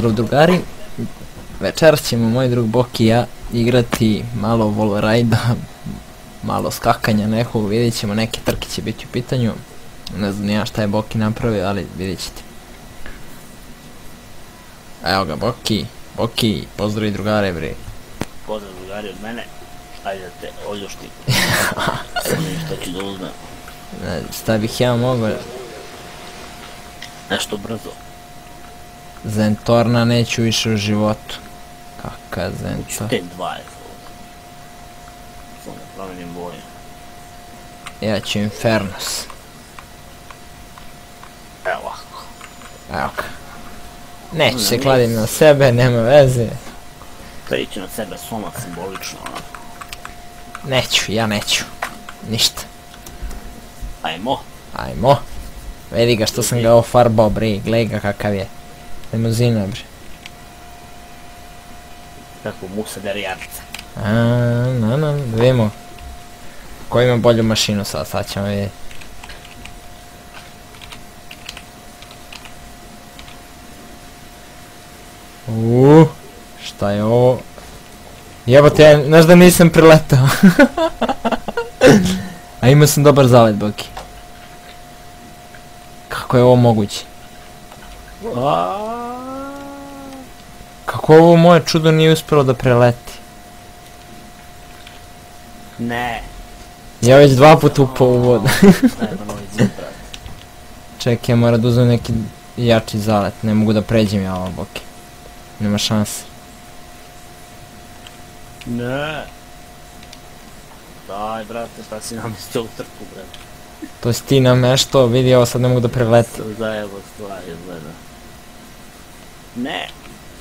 Drugari, večeras ćemo moj drug Boki i ja igrati malo wallride, malo skakanja nekog, vidjet ćemo, neke trke će biti u pitanju. Ne znam ni ja šta je Boki napravio, ali vidjet ćete. Evo ga Boki, pozdravi drugare bre. Pozdrav drugari od mene, ajde da te oljuštim. Nešto ću da uzmem. Šta bih ja mogao? Nešto brzo. Zentorna neću više u životu. Kaka Zentor? Te 20. Samo da promenim boju. Ja ću Infernos. Evo ovako. Evo ga. Neću se kladim na sebe, nema veze. Preći na sebe soma simbolično. Neću, ja neću. Ništa. Ajmo. Vidi ga što sam ga ofarbao bre, gledaj ga kakav je. Limuzina bre. Kako musa derijarca. Da vidimo. Ko ima bolju mašinu sad ćemo vidjeti. Šta je ovo? Jebote, ja znaš da nisam priletao. A imao sam dobar zalet, Boki. Kako je ovo moguće? Kako ovo moje čudo nije uspjelo da preleti? Ne. Ja već 2 puta upao u vodu. Čekaj, ja moram da uzmem neki jači zalet. Ne mogu da pređem ja ovo, Boki. Nema šanse. Ne. Daj brate, pa si namestio u trku brate. To si ti nameštao, vidi ovo sad ne mogu da preletim. Zajebo stvar izgleda. Ne.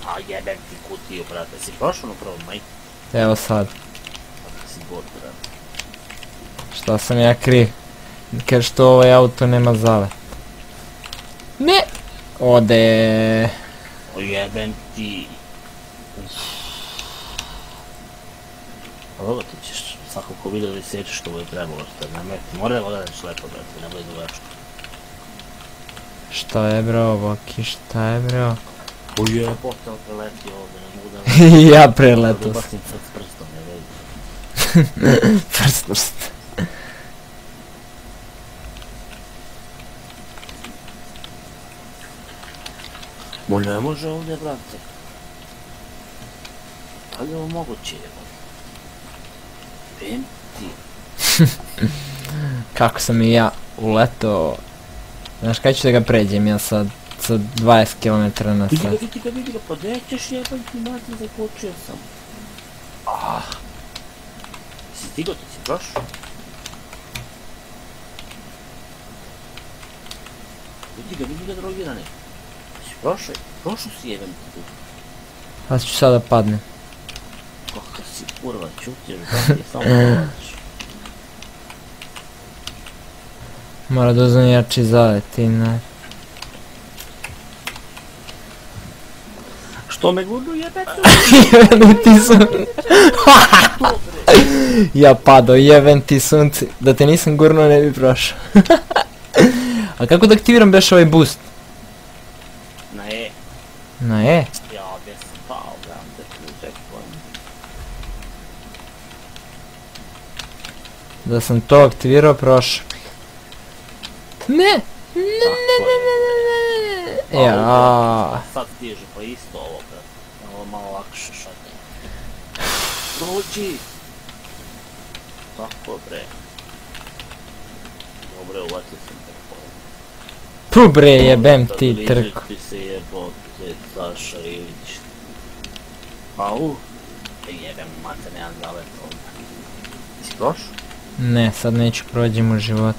A jebem ti kutiju brate, si prošao na prvom majku? Evo sad. Kako si god brate. Šta sam ja kriv? Kaže što ovaj auto nema zalet. Ne! Ode. O jebem ti. A dobro ti ćeš svakako video da sjećaš što bude trebalo što je nameti. Mora da odadeš lepo brate, ne bude dugačko. Šta je bro, Boki, šta je bro? O jebote, preleti ovdje, ne mogu da... Ja preletao sam. Ubacim sad s prstom, ne vidi. Prst. Mo ne može ovdje brate. Da li je ovo moguće jebote? Vem ti. Kako sam i ja uletao. Znaš kada ću da ga pređem ja sad sa 20 km na sat. Vidi ga, pa nećeš jebam ti mati, zakočio sam. Si stigao, ti si prošao? Vidi ga drogirane. Si prošao? Prošao si jebam ti tu. Pa ću sada padnem. Kaka si kurva, čutješ, brate, samo polaziš. Mora da uzmem jači zalet i ne. Što me gurnu jebete? Jeben ti sunce. Ja padao, jeben ti sunce. Da te nisam gurnuo ne bi prošao. A kako da aktiviram beš ovaj boost? Na E. Na E? Ja, gdje sam pao, brate, tu checkpoint. Da sam to aktivirao prošao. Ne! Ja. Sad stiže pa isto ovo brate. Ovo malo lakše šatanje. Prođi! Tako bre. Dobre, uvatio sam tako. Puh bre, jebem ti trku. Ti se jebote, Saša Ilić. Au! Jebem, mate, nemam zalet ovdje. Si prošao? Ne, sad neću prođem u životu.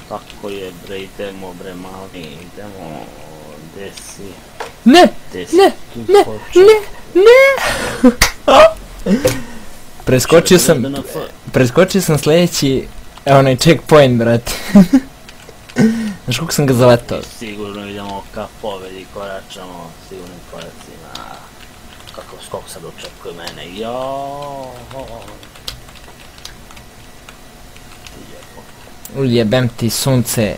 Tako je bre, idemo bre mali, idemo, gdje si? Ne! Preskočio sam sljedeći, onaj checkpoint brate. Znaš koliko sam ga zaletao? Sigurno idemo ka pobedi, koračamo sigurnim koracima. Kakav skok sad očekuje mene, joooo. Jebem ti sunce.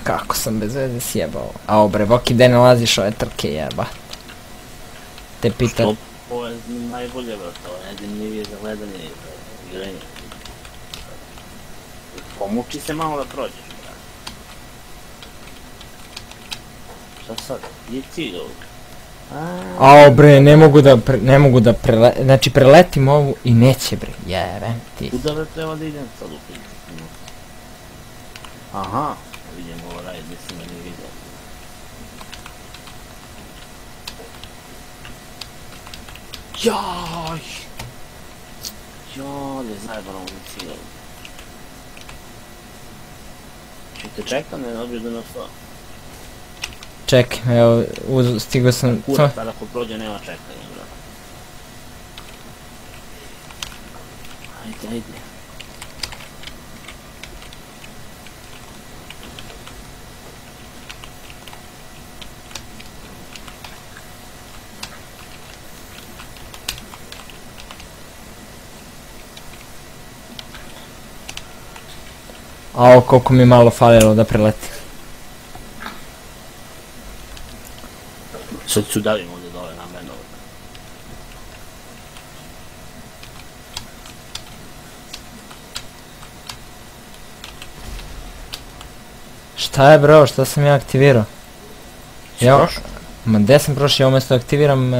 Kako sam bez veze sjebao. A bre, Boki, gde nalaziš ove trke jeba? Te pita... Što? Ovo je najbolje, brate, ovo je najzanimljivije za gledanje i za igranje. Pomuči se malo da prođeš, brate. Šta sad? Gdje je cilj ovdje? Ao bre, ne mogu da znači preletim ovu i neće bre, jebem ti. Kuda bre treba da idem sad u priču? Aha, vidim ovo raj, gdje si me ne vidio. Jaj! Joj, je zajebano ovdje cilj. Te čekam, ne dobiješ da nas to. Čekaj, evo, stigao sam... Kura, sad ako prođe nema čekanja, brate. Ajde. Ao, koliko mi malo falilo da preletim. Sad ću davim ovdje dole na mene ovdje. Šta je bro, šta sam ja aktivirao? Si prošao? Ma gdje sam prošao, ja umjesto aktiviram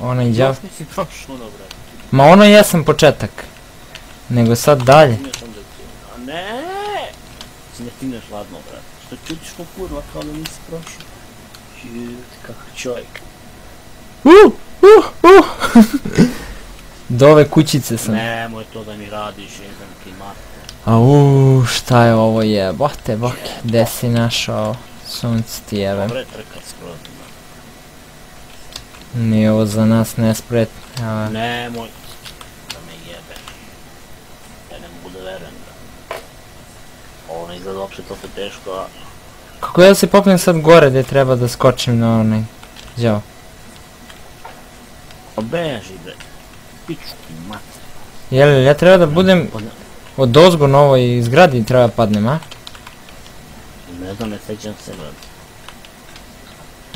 onaj djav... Još nisi prošao ono, brate. Ma ono jesam početak. Nego sad dalje. A ne! Si ne stigneš ladno, brate. Što čutiš ko kurva kao da nisi prošao? Jut, kakav čovjek. Do ove kućice sam. Nemoj to da mi radiš, jedan ti mater. Au, šta je ovo jebote, Boki, gdje si našao sunce ti jebem. Dobre trkat skroz. Nije ovo za nas nespretno. Nemoj da me jebeš. Ja ne mogu da verujem da. Ovo ne izgleda uopšte toliko teško, a... Kako ja se popnem sad gore gdje treba da skočim na onaj djavo? Pa beži bre. Piču ti mater. Jel, ja treba da budem od ozgo na ovoj zgradi treba padnem, a? Ne znam, ne sećam se, brate.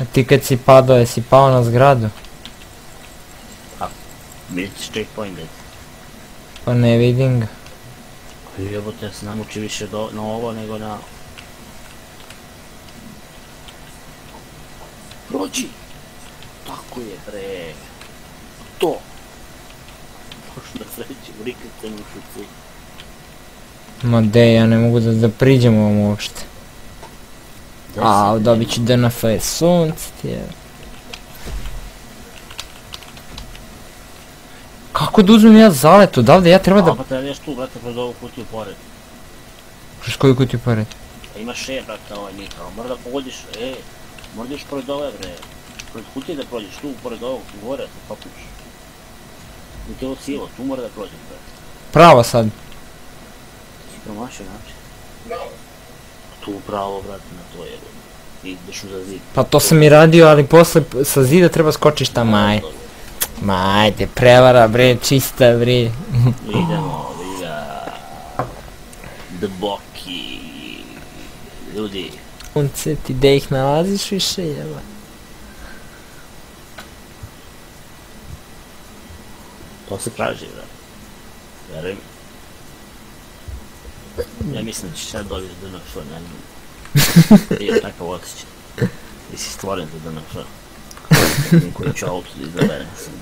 A ti kad si padao, jesi pao na zgradu? Vidiš checkpoint, deti. Pa ne vidim ga. Jebote, ja se namuči više na ovo nego na... Prođi! Tako je bre. To! Možda na sreći, vrikajte mu šuci. Ma de, ja ne mogu da priđem ovom uopšte. A, dobit ću DNF sunce ti je. Kako da uzmem ja zalet odavde, ja treba da... Pa treba ideš tu, brate, pred ovu kutiju pored. Kroz koju kutiju pored? Imaš brate, ovaj Mika, mora da pogodiš, mora da ideš pored ove, bre. Pored kutije da prođeš, tu, pored ovog, gore, se popneš. Dok je ovo sivo, tu mora da prođeš, brate. Pravo sad. Si promašio način? Tu pravo, brate, na to je. I ideš za zid. Pa to sam i radio, ali posle sa zida treba skočiš tamo, aj. Ma ajde, prevara bre, čista bre. Idemo, viga. The Boki. Ljudi. Sunce ti gdje ih nalaziš više jeba. To se traži, brate. Verujem. Ja mislim da ćeš sad dobiti DNF, ne znam. Nije takav osjećaj. Ti si stvoren za DNF. Koji ću auto da izaberem sam.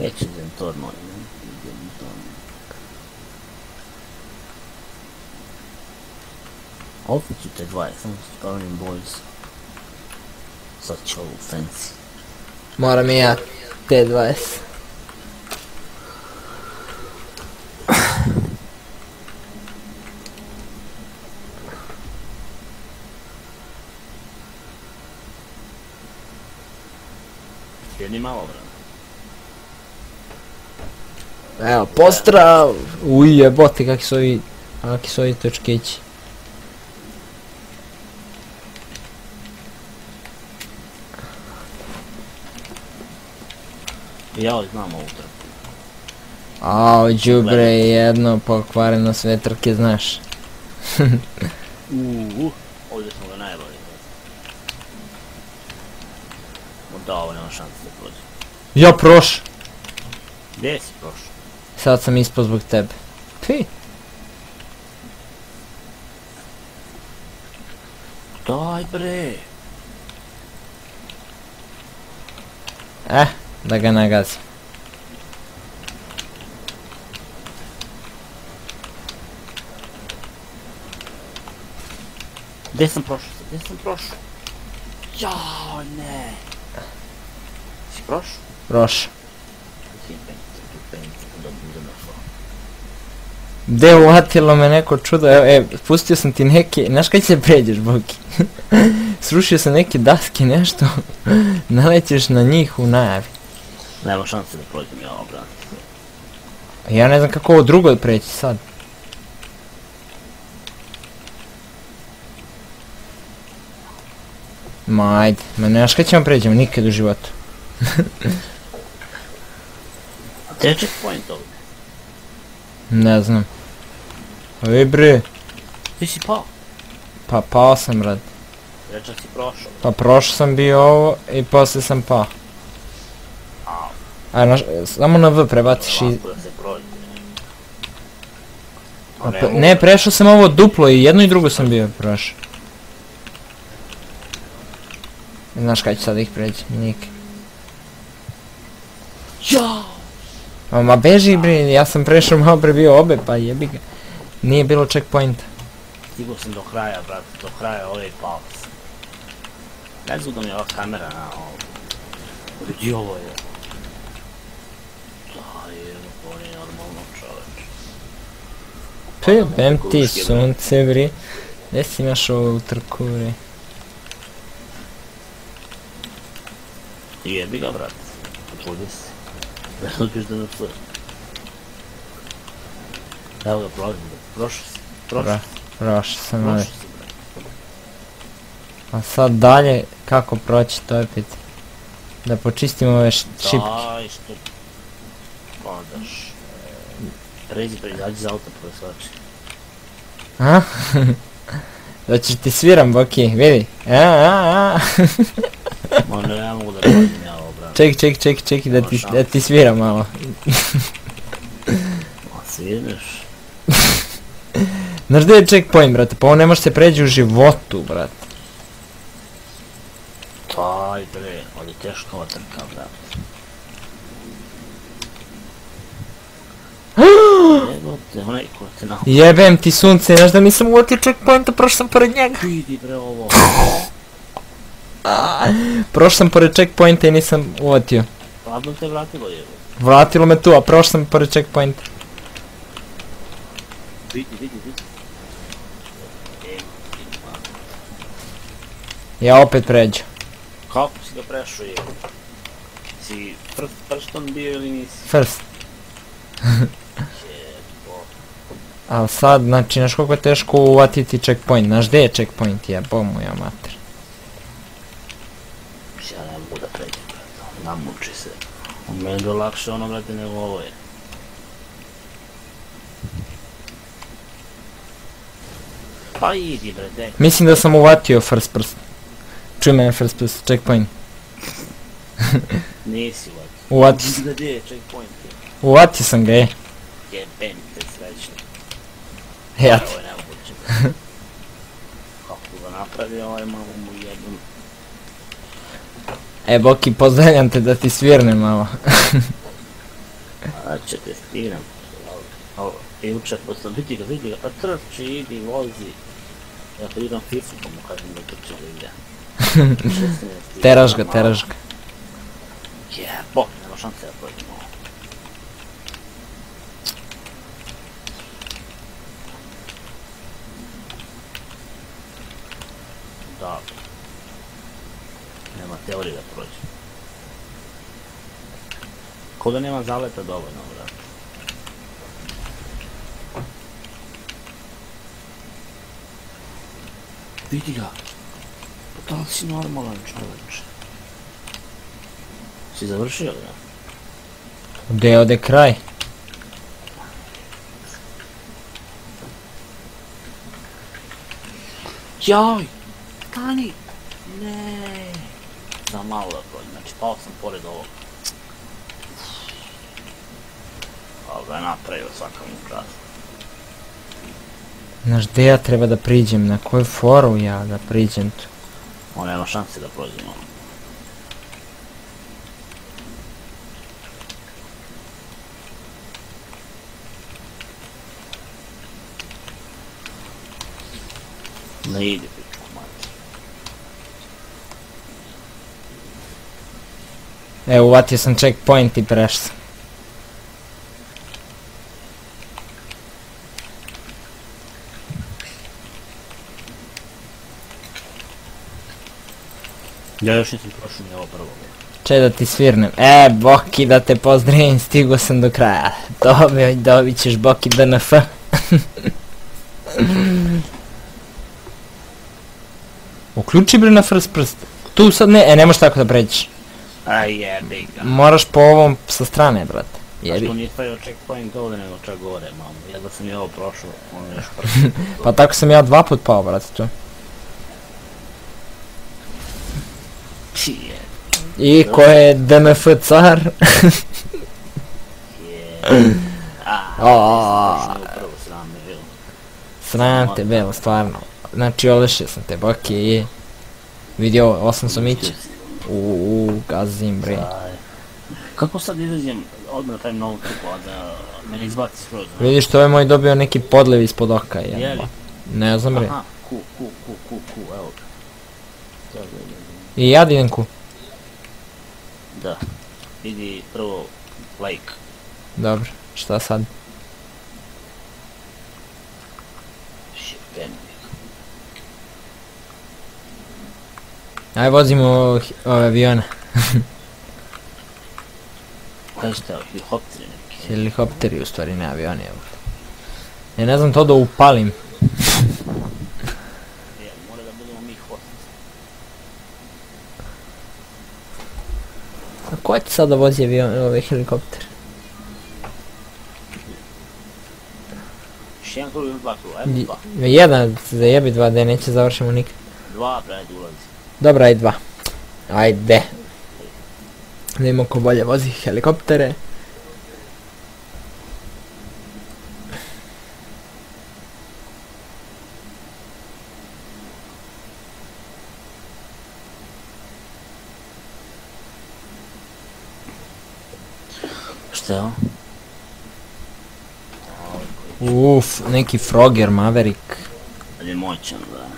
Neće Zentor moj, ne? Opet ću te 20, samo Starling Boys. Sad će ovu fancy. Moram i ja T20. Jedni malo, brate. Evo, pozdrav! Uj jebote, kakvi su ovi točkići. Ja znam ovu trku. Ao, đubre jedno pokvareno sve trke, znaš. Ovdje smo ga najbolji. Da, ovo nema šanse da prođe. Ja proš! Gdje si prošao? Sad sam ispao zbog tebe. Ti? Daj bre! Da ga nagazim. Gdje sam prošao? Gdje sam prošao? Jao, ne! Si prošao? Proš. Gde uvatilo me neko čudo, pustio sam ti neke, znaš kad se pređeš, Boki? Srušio sam neke daske, nešto, nalećeš na njih u najavi. Nema šanse da prođem ja ovo, brate. Ja ne znam kako ovo drugo preći sad. Ma ajde, ma znaš kad ćemo pređemo, nikad u životu. A te je checkpoint ovdje? Ne znam. Oj bre. Ti si pao? Pa pao sam, brad. Rečak si prošao. Pa prošao sam bio ovo i poslije sam pao. A samo na V prebaciš i... Lako da se prođe. Ne, prešao sam ovo duplo i jedno i drugo sam bio prošao. Znaš kada ću sad ih preći? Nikad. Jao! Ma beži bre, ja sam prešao malo pre bio obe, pa jebi ga. Nije bilo checkpointa. Stigao sam do kraja, brate, do kraja ove pao sam. Ne znam da mi je ova kamera na ovo. Gdje ovo je? Da je, ovo je normalno čoveč. Pebem ti sunce bre. Gdje si imaš ovo u trku bre? Jebi ga, brate. Potrudi se. Da ne odbiš da me sve. Evo ga, prođem, prošao si. Prošao sam ove. Prošao si, brate. A sad dalje, kako proći, to je pitanje. Da počistimo ove šipke. Daj, što... Padaš. Pređi, izađi za auto, proslači. A? Da ćeš ti sviram, Boki, vidi. Ma ne mogu da prođem ja ovo, brate. Ček, da ti sviram malo. Ma svirneš. Znaš gdje je checkpoint, brate, pa ovo ne može se pređi u životu, brate. Daj bre, ali teško ova trka, brate. Jebote, onaj ko te na... Jebem ti sunce, znaš da nisam uvatio checkpointa, prošao sam pored njega. Vidi bre ovo. Prošao sam pored checkpointa i nisam uvatio. Ladno te vratilo jebo. Vratilo me tu, a prošao sam pored checkpointa. Vidi. Ja opet pređu. Kako si ga prešao jebo? Si prstom bio ili nisi? First. Jebo. Ali sad, znači, znaš koliko je teško uvatiti checkpoint, znaš gdje je checkpoint, jebo mu ja mater. Ja ne mogu da pređem, brate, namuči se. Meni je lakše ono, brate, nego ovo je. Pa idi, brate. Mislim da sam uvatio first person. Čuj mene first person, checkpoint. Nisi uvati. Uvatio sam. Gdje je checkpoint? Uvatio sam ga, je. Jebem te srećno. Ja ti. Ovo je nemoguće. Kako ga napravi ovaj mamu mu jednom. Boki, pozdravljam te da ti svirne malo. A će te stignem. Ovo, i učet posle, vidi ga, pa trči, idi, vozi. Ja kad idem FIFA pa mu kažem da trči, ali ide. Teraš ga. Jebo, nema šanse da prođem ovo. Da. Nema teorije da prođe. Ko da nema zaleta dovoljno, brate. Vidi ga. Pa da li si normalan čoveče? Si završio ga? Gdje ode kraj? Joj! Stani! Ne. Za malo da prođem, znači pao sam pored ovog. Ali ga je napravio svaka mu krasa. Znaš gdje ja treba da priđem, na koju foru ja da priđem tu? On nema šanse da prođemo. Ne ide pičku mati. Evo, uvatio sam checkpoint i prešao sam. Ja još nisam prošao ni ovo prvo. Če da ti svirnem. Boki, da te pozdravim, stigo sam do kraja. Dobit ćeš Boki DNF. Uključi bre na first prst. Tu sad ne možeš tako da pređeš. Aj jebi ga. Moraš po ovom sa strane, brate. A što nije stavio checkpoint ovdje nego čak gore, mamo. Jedva sam i ovo prošao, ono još prvo. Pa tako sam ja 2 put pao, brate, tu. Čije. I ko je DNF car? Prvo sram me bilo. Sram te bilo, stvarno. Znači olešio sam te, Boki, i... Vidio, 8 somića. Gazim bre. Kako sad izađem odmah na taj novu trupu, a da me ne izbaci skroz? Vidiš, to je moj dobio neki podlev ispod oka, Jeli? Ne znam bre. Aha, ku, evo ga. I ja idem ku. Da. Idi prvo like. Dobro, šta sad? Shit, Aj vozimo ove avione. Kaj ste, helikopteri neki? Helikopteri u stvari, ne avioni, evo. Ja ne znam to da upalim. Mora da budemo mi hostci. A ko će sad da vozi ove helikoptere? Još jedan krug ili 2 kruga, ajmo 2. Jedan, zajebi 2, da neće završimo nikad. 2, ajde ulazi. Dobra, aj 2. Ajde. Da imamo ko bolje vozi helikoptere. Šta je ovo? Neki Frogger Maverick. Ali je moćan, da.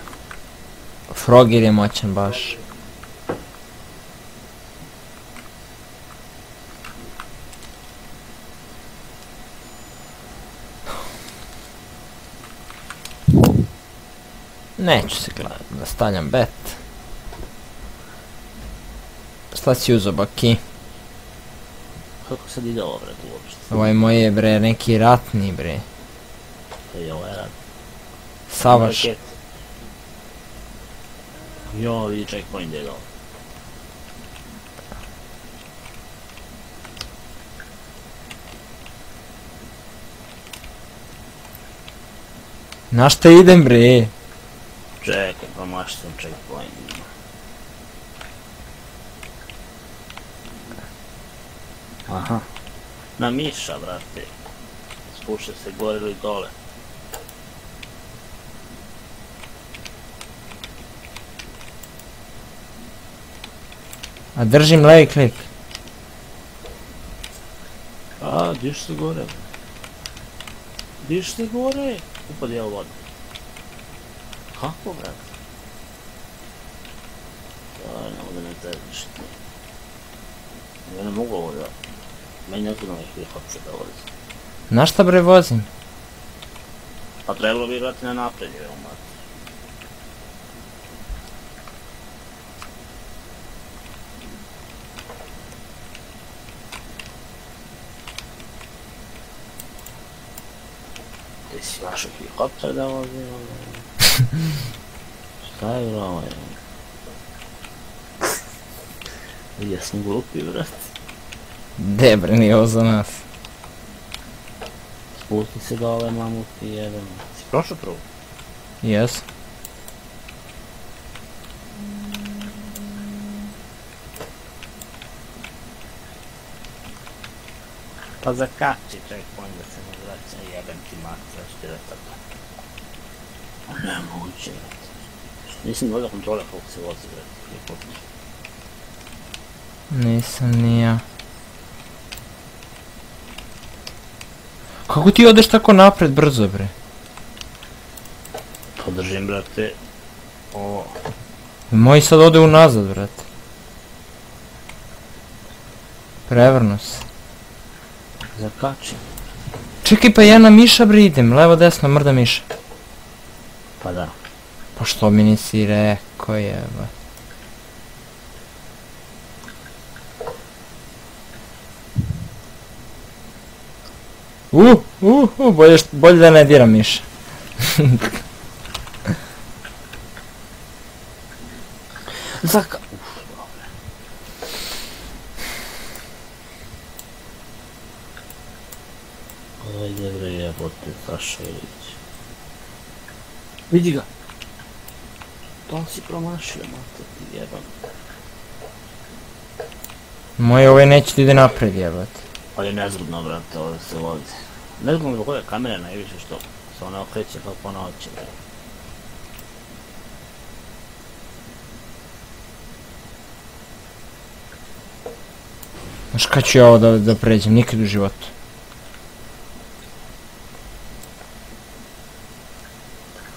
Frogger je moćan baš. Neću se gledati, da stavljam bet. Šta si uzo, Baki? Kako sad ide ovo, bre, tu uopšte? Ovaj moj je, bre, neki ratni, bre. Ovo je rad. Savaš. Jo, vidi checkpoint gdje je dole. Na šta idem, bre? Čekaj, pa maš sam checkpoint. Aha. Na miša, brate. Spušta se gore ili dole. A držim levi klik. A, diš se gore. Diš se gore. Upad je u vodu. Kako, brate? Daj, ne ovdje ne težiš. Ja ne mogu ovo da... Meni ne treba nekih helikopter da vozim. Na šta, bre, vozim? Pa trebalo bi igrati na napred, evo mati. Ti si vaš helikopter da vozim, šta je bro ovo, ja sam glupi, brat. De, bre, nije ovo za nas. Spusti se dole, mamuti, jedan. Si prošao prvo? Jes. Pa zakači checkpoint da se ne vraća, jebem ti mater, što je tako. Nemoguće, brate. Nisam gledao kontrole koliko se vozi, brate. Nisam ni ja. Kako ti odeš tako napred brzo, bre? Podržim, brate. Ovo. Moji sad ode unazad, brate. Prevrno se. Zakači. Čekaj, pa ja na miša, bre, idem. Levo, desno, mrda miša. Pa da. Pa što mi nisi rekao, jeba. Bolje da ne diram miša. Dobre. Ajde bre jebote, Saša Ilić. Vidi ga! To li si promašio, mater ti jebam. Moje ovaj neće ti ide napred, jebate. Ali je nezgodno, brate, ovo se vozi. Nezgodno zbog ove kamere najviše što se ona okreće kako ona hoće, bre. Znaš kad ću ja ovo da pređem, nikad u životu.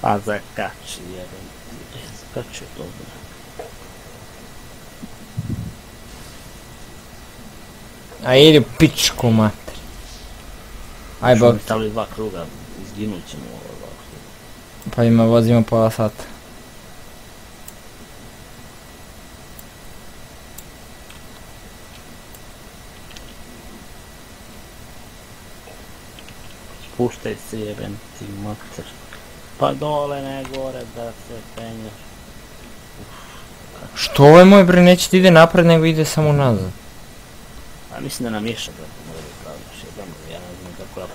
A zakači, jebem ti, zakači to, bre. A idi u pičku mater. Aj bok. Stavili 2 kruga, izginut ćemo ovo 2 kruga. Pa ima vozimo pola sata. Spuštaj se jebem ti mater. Pa dole, ne gore, da se penješ. Što ovaj moj, bre, neće ti ide napred nego ide samo nazad. A mislim da nam ješa, brate, mora da praviš, jebem, ja ne znam kako ja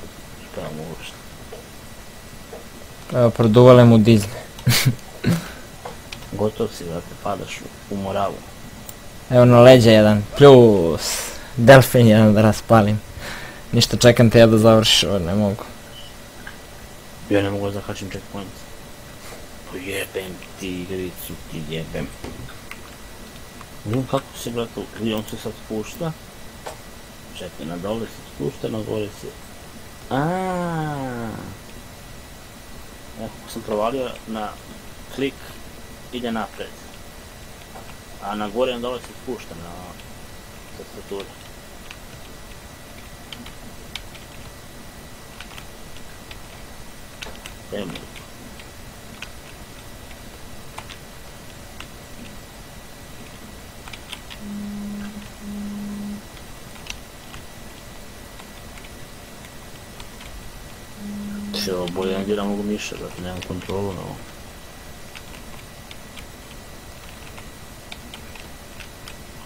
pravam uopšte. Evo, produvale mu dizne. Gotov si, brate, padaš u moralu. Evo na leđa jedan, plus delfin jedan da raspalim. Ništa, čekam te ja da završiš ovo, ne mogu. Ja ne mogu da zakačim checkpoint. Pa jebem ti igricu, ti jebem. Vidim kako se, brate, vidi on se sad spušta. Čekaj, na dole se spušta, na gore se... Aaaa. Nekako sam provalio na klik, ide napred. A na gore i na dole se spušta na tastaturi. Evo. Ovo bolje ne diram ovog miša, brate, nemam kontrolu na ovo.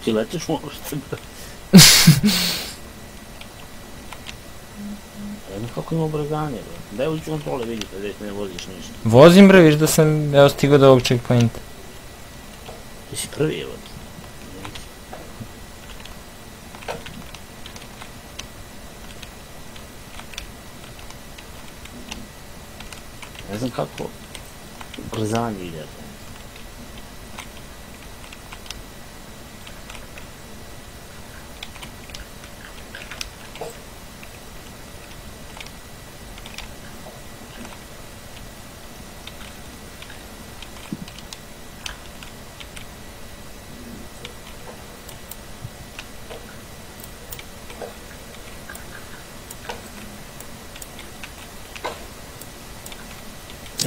Ti letiš uopšte, brate? Ne znam kako ima ubrzanje, brate. Daj uđi kontrole, vidite, da ne voziš ništa. Vozim, bre, viš da sam evo stigao do ovog checkpointa. Ti si prvi, evo. Ne znam kako ubrzanje ide.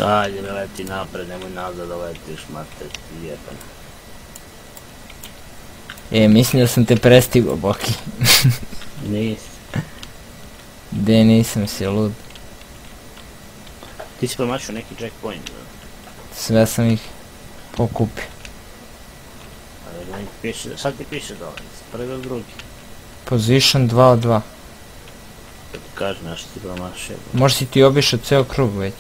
Ajde me leti napred, nemoj nazad da letiš, mater ti jebem. Mislim da sam te prestigao, Boki. Nisi. De, nisam si lud. Ti si promašio neki checkpoint, da? Sve sam ih pokupio. Ali da mi piše, sad ti piše dole, prvi ili drugi? Position 2 od 2. Da ti kažem, ja što ti promašio. Možda si ti obišao ceo krug već.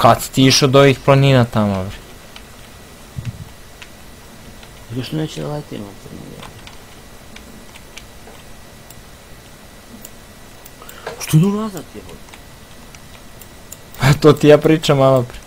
Kad si ti išao do ovih planina tamo, bre? Još neće da letimo crno. Što idu nazad jebote? To ti ja pričam malo pre.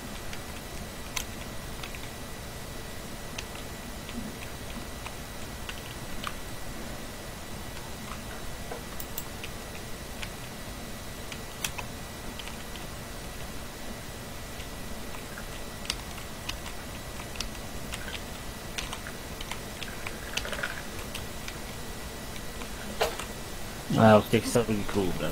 Evo, tek sad drugi krug, bre.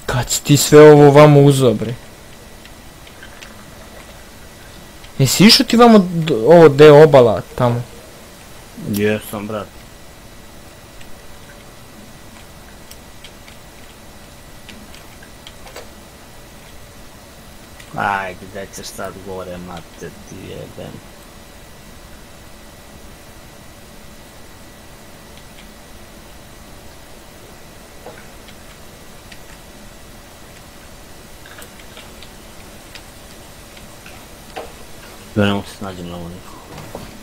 Kad si ti sve ovo vamo uzeo, bre? Jesi išao ti vamo ovo deo obala tamo? Jesam, brat. Aj, gdje ćeš sad gore, mate ti jebem. Ja ne mogu se nađem na ovo nikako.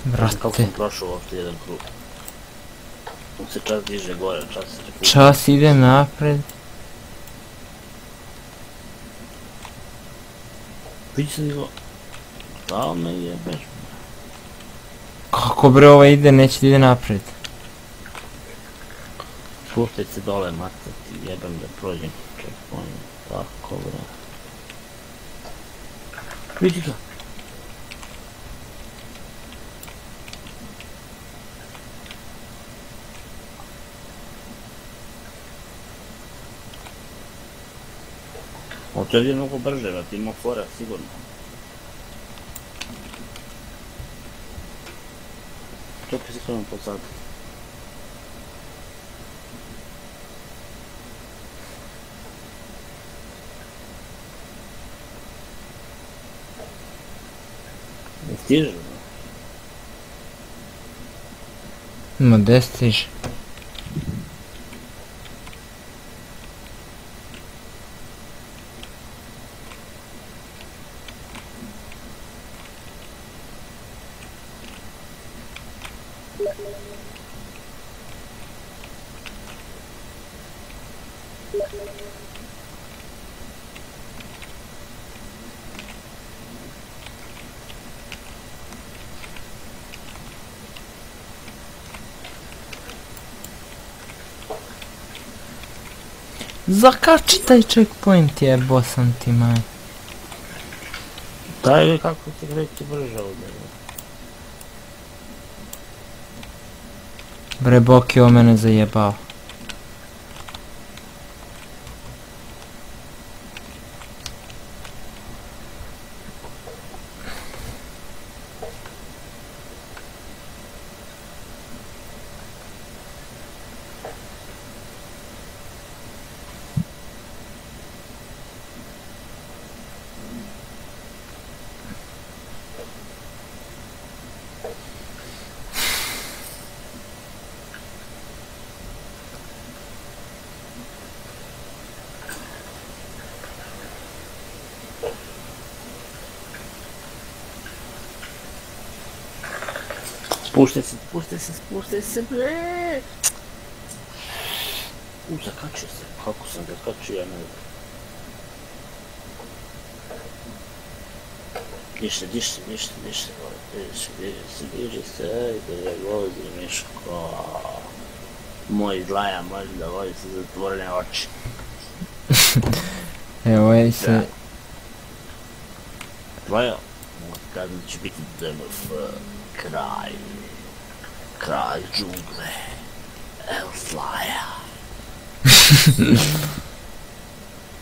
Kako Brate. sam prošao uopšte jedan krug. On se čas diže gore, čas se repušta. Čas ide napred. Vidi se nivo. Da me jebeš. Kako bre ovaj ide, neće da ide napred. Spuštaj se dole, mate ti jebem da prođem. Checkpoint. Tako bre. Vidi ga. Ovdje je mnogo brže, da ti ima fora sigurno. Čekaj se krenuo po sad. Ne stižeš, bro? Ma gdje stiže? Zakači taj checkpoint jebo sam ti maj. Daj ve kako ti kreće brže ovdje. Bre Boki o mene zajebao. Spuštaj se bre! Zakačio se, kako sam ga kačio, ja ne znam. Diži se, ajde da vozi Miško. Moj zlaja može da vozi sa zatvorene oči. Evo ovaj se... Tvoja, mogu ti kažem da će biti DMF, kraj džungle, Elflaja.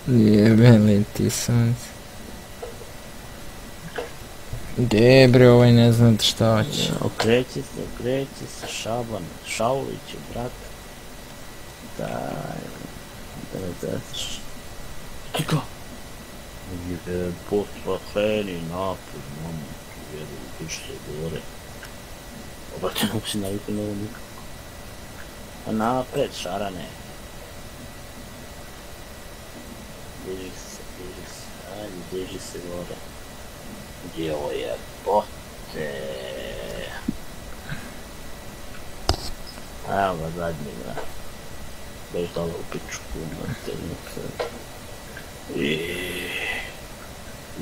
Jebe li ti sunce. Gdje bre ovaj ne znam šta hoće. Okreći se, Šaban, Šaulić, brat. Daj, da ne zasiš. Tiko! Je postraheni napred, mamo, jedu, pište gore. Obrate, mogu si navikao na ovo nikako. Napred, šarane. Diži se, ajde, diži se gore. Jo je, bote. Evo ga zadnji, bre. Već toga u pičku,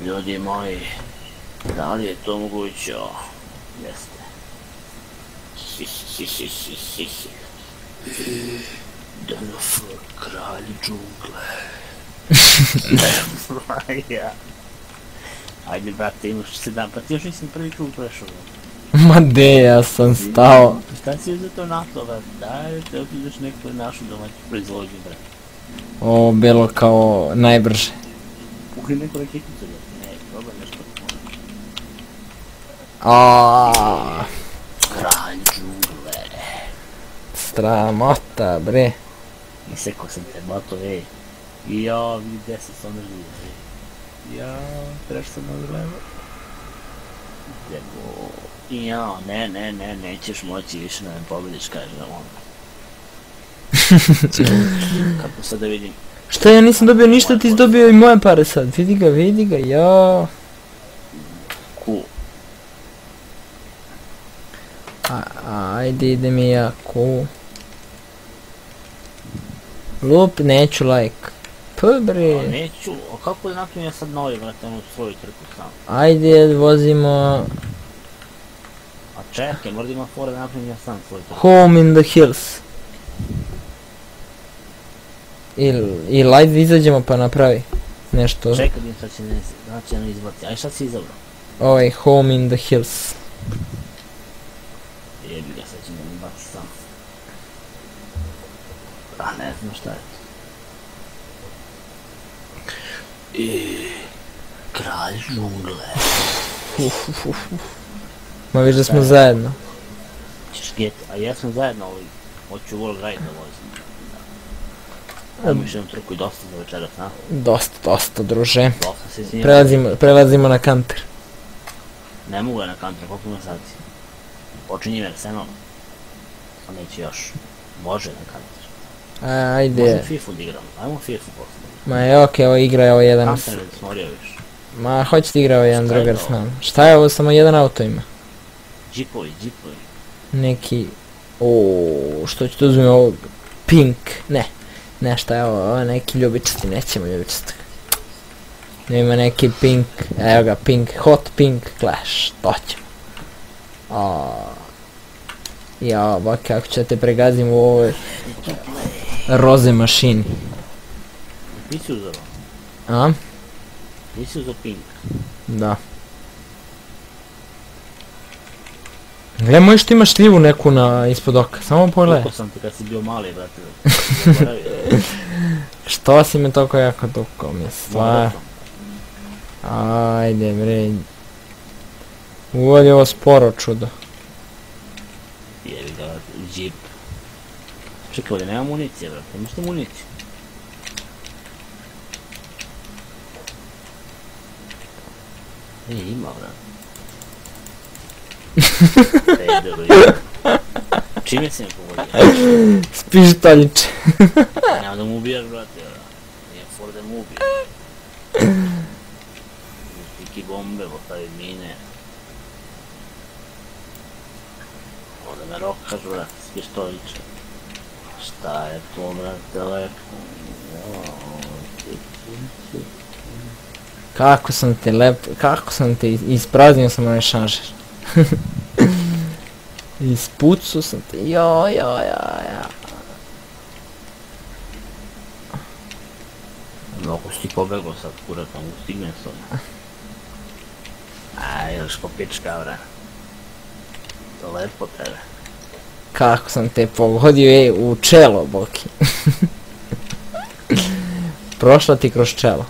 ljudi moji, da li je to moguće? Jeste. Denofur, kralj džungle. Ajde, brate, imaš 7, pa ti još nisam prvi krug prešao. Ma de, ja sam stao. Šta si uzeo to NATO, brate? Daj, te ideš neko našu domaću proizvodnju, brate. O, bilo kao najbrže. Kuhaj neku raketica, brate, ne, probaj nešto. Aaaa. Kralj džungle. Stramota, bre. Isekao sam te, bato, ej. I ja, vidi 10 sam držio, ej. Ja, prešao sam na vreme. Ja, ne, nećeš moći više da me pobediš, kažem ono. Kako sad da vidim? Šta, ja nisam dobio ništa, ti si dobio i moje pare sad. Vidi ga, ja. Cool. Ajde, ide mi ja, cool. Lup, neću like. Pa bre. Neću, a kako da napravim ja sad novi, vrate, onu svoju trku sam? Ajde, vozimo... A čekaj, možda ima fora da napravim ja sam svoju trku. Home in the hills. Ili ajde izađemo pa napravi nešto. Čekaj da im sad će ne izbaci, aj šta si izabrao? Ovaj, home in the hills. Jebi ga, sad će ne baci sam. A ne znam šta je to. Kralj džungle. Ma viš da smo zajedno. Ćeš get, a jesmo zajedno ovaj, hoću World Ride da vozim. Ajmo još jednu trku i dosta za večeras, a? Dosta, druže. Dosta se snimamo. Prelazimo na kanter. Ne mogu ja na kanter, koliko ima sati? Počinje Arsenal. A neće još. Može na kanter. Ajde. Možemo FIFA da igramo, ajmo FIFA posle. Ma je okej, ovo igra je ovo jedan... Kanter ne smorio više. Ma hoće ti igra ovo jedan drugar s nama. Šta je ovo, samo jedan auto ima? Džipovi. Neki... Ooo, što ću da uzmem ovo... Pink, ne šta je ovo, neki ljubičasti, nećemo ljubičasti. Ima neki pink, evo ga pink, hot pink clash, to ćemo. Ja, bak kako ću da te pregazim u ovoj roze mašini. Ti si uzelo? A? Ti si uzelo pink? Da. Gle, možeš ti imaš šljivu neku ispod oka, samo pogledaj. Tukao sam ti kad si bio mali, brate. Što si me toliko jako tukao, mi stvar. Ajde bre. Uvodi ovo sporo čudo. Jebi ga, džip. Čekaj, ovdje nema municije, brate, imaš ti municiju? Ima, brate. Čime si me pogodio? S pištoljiče. Nema da mu ubijaš, brate, nije for da mu ubiješ. Tiki bombe, postavi mine. Ovdje me rokaš, brate, s pištoljiče. Šta je to, brate, lepo? Kako sam te ispraznio sam onaj šanžer. Ispucu sam te, ja. Mnogo si ti pobegao sad, kurat, mogu stignem s ovim. Aj, još po pička, bre. To lepo tebe. Kako sam te pogodio, u čelo, Boki. Prošla ti kroz čelo.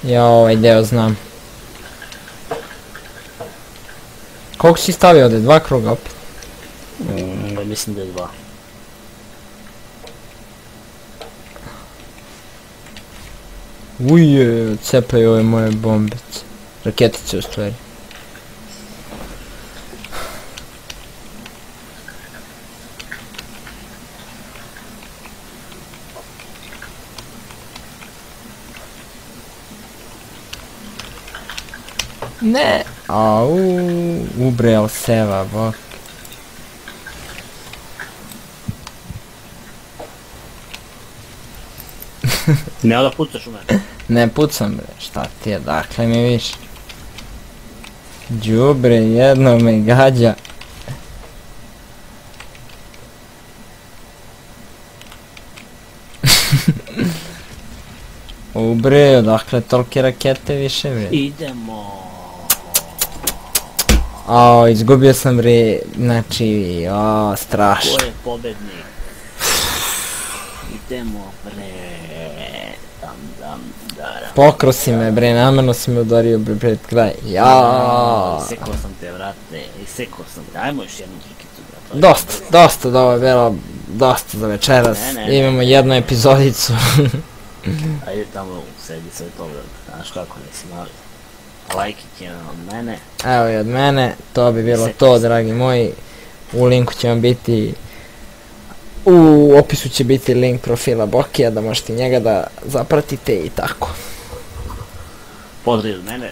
Ja ovaj deo znam. Koliko si stavio ovdje? 2 kruga opet? Mislim da je 2. Uje, cepaju ove moje bombice. Raketice u stvari. Ne! Au, ubrejal seva, bok. Ne da pucaš u mene. Ne pucam bre, šta ti je, dakle mi više. Đubre, jedno me gađa. Bre, odakle tolike rakete više bre. Idemo. Ao, izgubio sam bre, znači, strašno. Ko je pobednik? Idemo bre. Dara. Pokro si me bre, namjerno si me udario bre pred kraj. Jaaaa. Isekao sam te, vrate, isekao sam te. Ajmo još jednu kikicu, brate. Dosta, da ovo je bilo dosta za večeras. Ne. Imamo jednu epizodicu. Ajde tamo sedi sve to, brate. Znaš kako nisi mali. Lajkik jedan od mene. Evo i od mene, to bi bilo to, dragi moji. U linku će vam biti, u opisu će biti link profila Bokija, da možete njega da zapratite i tako. Pozdrav od mene.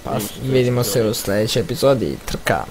Pa vidimo se u sljedećoj epizodi, trka.